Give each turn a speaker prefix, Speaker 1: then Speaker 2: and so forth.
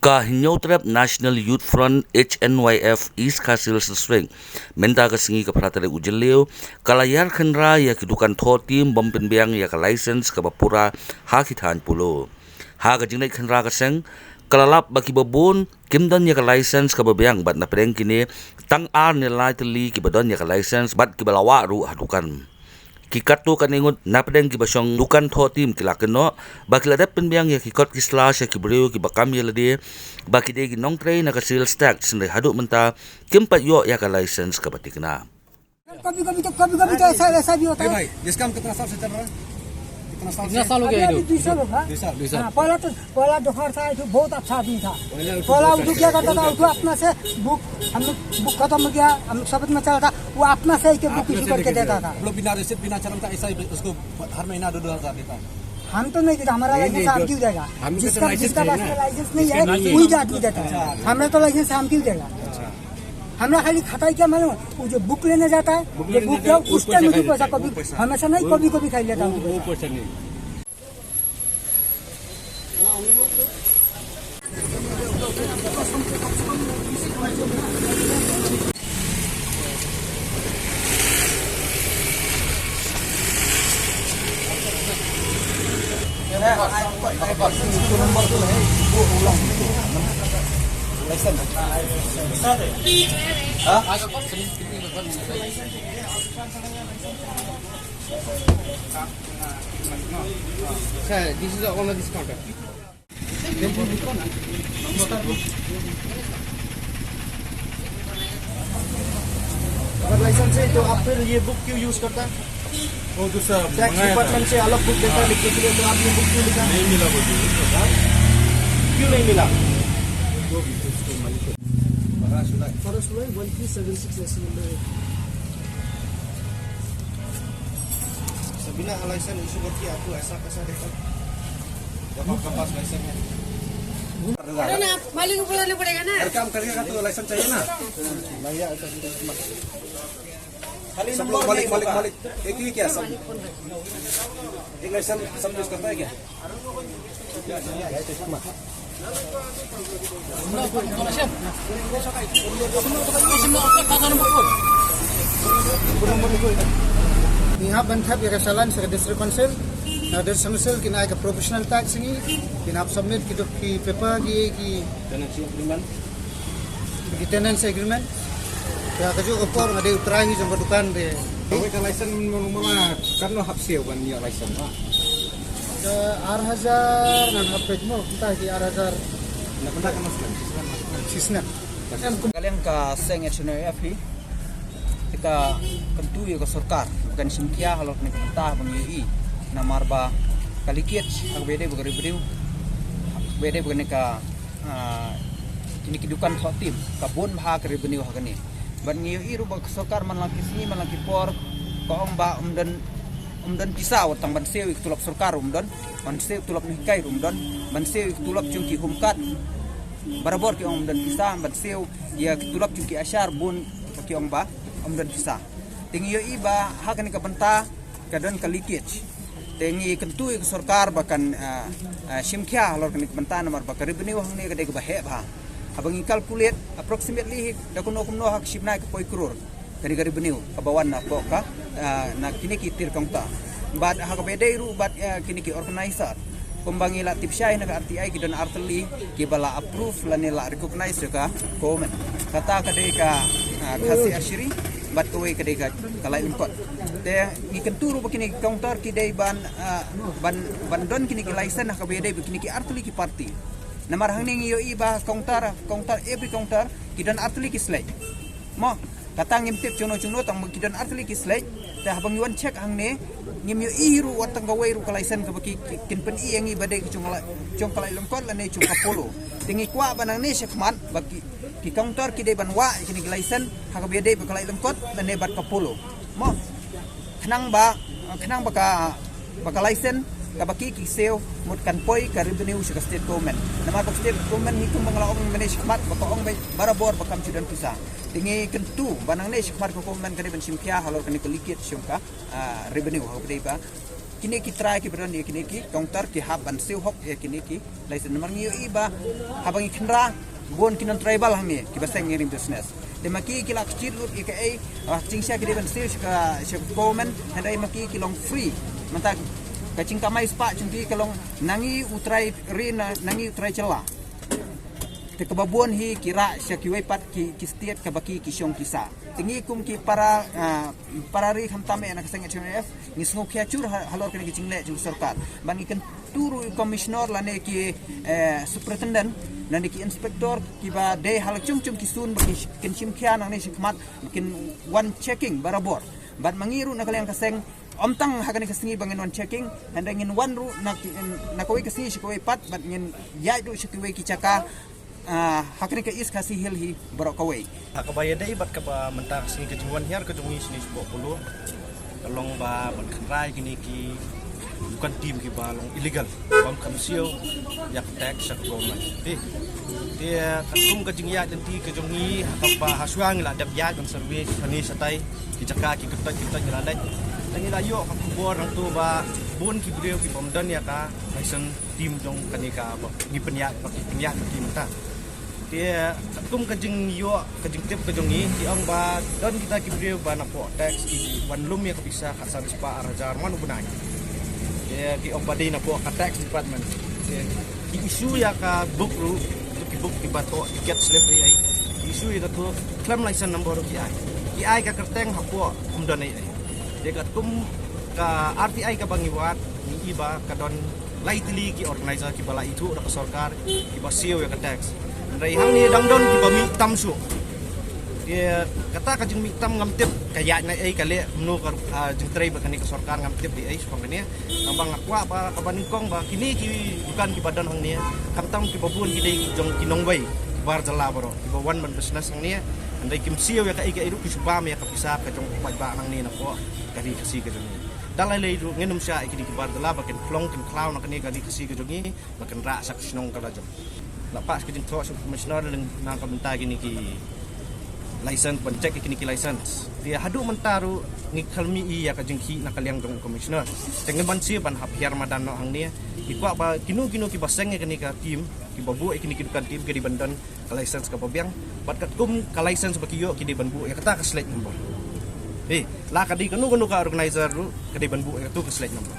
Speaker 1: Kahinyotrap National Youth Front HNYF East Kasil Sesweng menta ka singi ka pratare ujeleo kalayar khenra ya kidukan tho tim bompin biang ya ka license ka bapura ha kithan pulo ha ka jingnai khenra ka seng kalalap baki babon kimdan ya ka license ka babiang bat na preng kini tang ar ni lai teli ki badon ya ka license bat ki balawa ru hadukan kikatu kaningot napdeng ki basong dukan tho tim kilakeno baki ladap penbiang ya kikot ki slash ya ki breu ki bakam ya lade baki de ki nong train na ka sales tax sendai haduk menta kimpat yo ya ka license ka batikna
Speaker 2: कभी कभी तो ऐसा भी होता है
Speaker 3: भाई जिस काम कितना साल से चल रहा है
Speaker 2: कितना साल हो गया? 2 साल होगा। हाँ, पहला दोपहर था तो बहुत अच्छा आदमी था। पहला वो क्या करता था, वो अपना से बुक हम लोग बुक खत्म हो गया, हम लोग शब्द में चला था, वो अपना से एक बुक इशू करके देता था।
Speaker 3: लोग बिना रिसिप्ट बिना चलन का ऐसा ही उसको हर महीना 2,000 देता।
Speaker 2: हम तो नहीं देता, हमारा लाइसेंस हम क्यों देगा? जिसका पास में लाइसेंस नहीं है वही आदमी देता है। हमें तो लाइसेंस हम क्यों देगा? हमरा खाली खाता क्या मालूम, वो जो बुक लेने जाता है वो बुक जाओ उस टाइम मुझे पैसा कभी हमेशा नहीं कभी खाई लेता हूँ।
Speaker 4: This is all of this contract.
Speaker 3: अगर लाइसेंस है तो आप फिर ये बुक क्यों यूज करता है? वो तो सब टैक्स डिपार्टमेंट से अलग बुक देता है लिखने के लिए, तो आप ये बुक क्यों लिखा? नहीं मिला वो क्यों नहीं मिला? बिना लाइसेंस इशू करके आपको ऐसा कैसा देता जब आपका पास लाइसेंस है?
Speaker 5: ना मालिक को बुलाना पड़ेगा ना।
Speaker 3: हर काम करिएगा तो लाइसेंस चाहिए ना। सब लोग मालिक एक ही क्या सब एक लाइसेंस सब यूज करता है क्या?
Speaker 6: यहाँ बनता है kesalahan sa district council na dari samsel kina ka professional tax ni kina submit ki paper ki tenancy agreement ya ka jo por ngade utrahi jang dukan de
Speaker 3: Kowe ka license mula karno hap siya ban niya license ha.
Speaker 6: 8,000 nan hapet mo kita ki 8,000
Speaker 3: Na benda ka mas
Speaker 6: sisna
Speaker 4: Kalian ke Seng HNYF kita tentu ya ke सरकार bukan simkia kalau kena pemerintah bang UI na marba kalikit ang bede bukan ribriu bede bukan ka ini kidukan khotim kabun bha ke ribniu hakani ban UI ru bang सरकार man laki sini man laki por kaong ba umdan pisau tang ban seu tulap सरकार umdan ban seu tulap nikai umdan ban seu tulap cungki humkat barabor ki om dan pisah ban seu ya tulap cungki asyar bun ki om ba om dan pisah tingi yo iba hakan ka banta kadon kalikit tingi kentu ke सरकार bahkan simkya lor kan banta nomor bakar revenue hang ne ka de ba he ba abang calculate approximately da kuno kumno hak shipna ka 0 crore kari revenue kabawan na po ka na kini kitir kangta bad hak bede ru bad kini ki organizer kumbangila tipsyay na RTI kidon arteli kibala approve lanila recognize ka komen kata kadai ka khasi ashiri bat kowe kadai ka kalay lingkot te ngikenturo bakini counter kidai ban don kini ki license na kabede bakini ki arteli ki party namar hangning yo iba counter every counter kidon arteli ki slide mo kata ngimtip cuno tang kidon arteli ki slide te habang yuan check hangne ngim yo iru watang gawai ru kalaisan ka baki kinpen i yang ibade ki chung kalai lengkot la ne chung kapolo tingi kwa banang ne sekman baki ki counter ki de banwa kini kalaisan ha ka bede ba kalai lengkot la ne bat kapolo mo khnang ba ka kalaisan ka baki ki seo mut kan poi ka revenue sa state government nama state government ni kum manglaong manage mat ba ong barabor bakam chudan pisa tingi kentu banang ne sekmat ko government ka de ban simkya halor kani kalikit syumka revenue ha ba kini ki try ki beran kini ki counter ki hab ban siu hok kini ki license nomor ngi iba habang ikhnra bon kinan tribal hami ki baseng ngirim business de maki ki lak chit lut ika ai chingsia ki ban siu ka komen handai maki ki long free manta ka chingka mai spa chungki kalong nangi utrai rina nangi utrai cela te kebabuan hi kira syakiwai pat ki stiat ka baki ki syong kisa tingi kum ki para ri khamtame anak seng HMF ni sngo khia chur halor kene ki chingle jul sarkar ban ikan turu commissioner lane ki superintendent nani ki inspector ki ba de hal chung ki sun baki kin chim khia nang ni sikmat kin one checking barabor ban mangiru nakalian kaseng omtang hakani kasingi bangin one checking and ngin one ru nakawai kasingi sikawai pat bat ngin ya du sikawai ki caka hakani ka is kasi hil hi barok kawai
Speaker 3: Hakabaya dai bat ka ba mentang sini kejuan hiar kejungi sini 10 kalong ba ban krai kini ki bukan tim ki ba long illegal bang kamsio yak tax sak government dia katung kejung ya dan ti kejungi apa haswang la dap ya kan service ani satai ki caka ki ketat nyeladai tangi layo ka bor rang tu ba bun ki brio ki pomdan ya ka license tim jong kanika ba ni penyak ki menta dia kum kejeng yo kejeng tip kejeng ni di ang ba don kita kibrio ba na po tax ki wanlum ya bisa kat saris pa arajar manu bunai dia ki ang badai na po ka tax department ki isu ya ka book ru ki book ki bato ticket slip ai isu ya tu claim license number ki ai ka kerteng ha po don ai dia kat kum ka RTI ka bangiwat ni iba ka don lightly ki organizer ki bala itu ra sarkar ki basio ya ka tax Rai hang ni dang don ki bami tam su dia kata ka jing mi tam ngam tip kaya na ai kale menu ka jing trai ba kani ka sarkar ngam tip di ai sepang ni ambang akwa ba ka baningkong ba kini ki bukan ki badan hang ni kam tam ki babun ki dei jong kinong wai bar jala baro ki bawan man business hang ni andai kim siu ya ka ai ru ki subam ya ka bisa ka jong pai ba nang ni na po kari kasi ka jong dalai lai ru ngenum sya ki di bar jala ba ken klong ken clown kani kali kasi ka jong ni ba ken ra sak snong ka jong lapas ke jeng tok commissioner nang ka benta gini ki license ban check kini ki license dia hadu mentaru ni khalmi I ya ka jeng ki nakaliang dong commissioner tengen ban si ban hapiar madan no hang ni ikwa ba kinu ki baseng kini ka tim ki babu kini ki dukan tim ke di bandan ka license ka pabiang bat kat kum ka license ba ki yo ki di banbu ya kata ka select number la ka di kanu ka organizer ru ke di banbu ya tu ka select number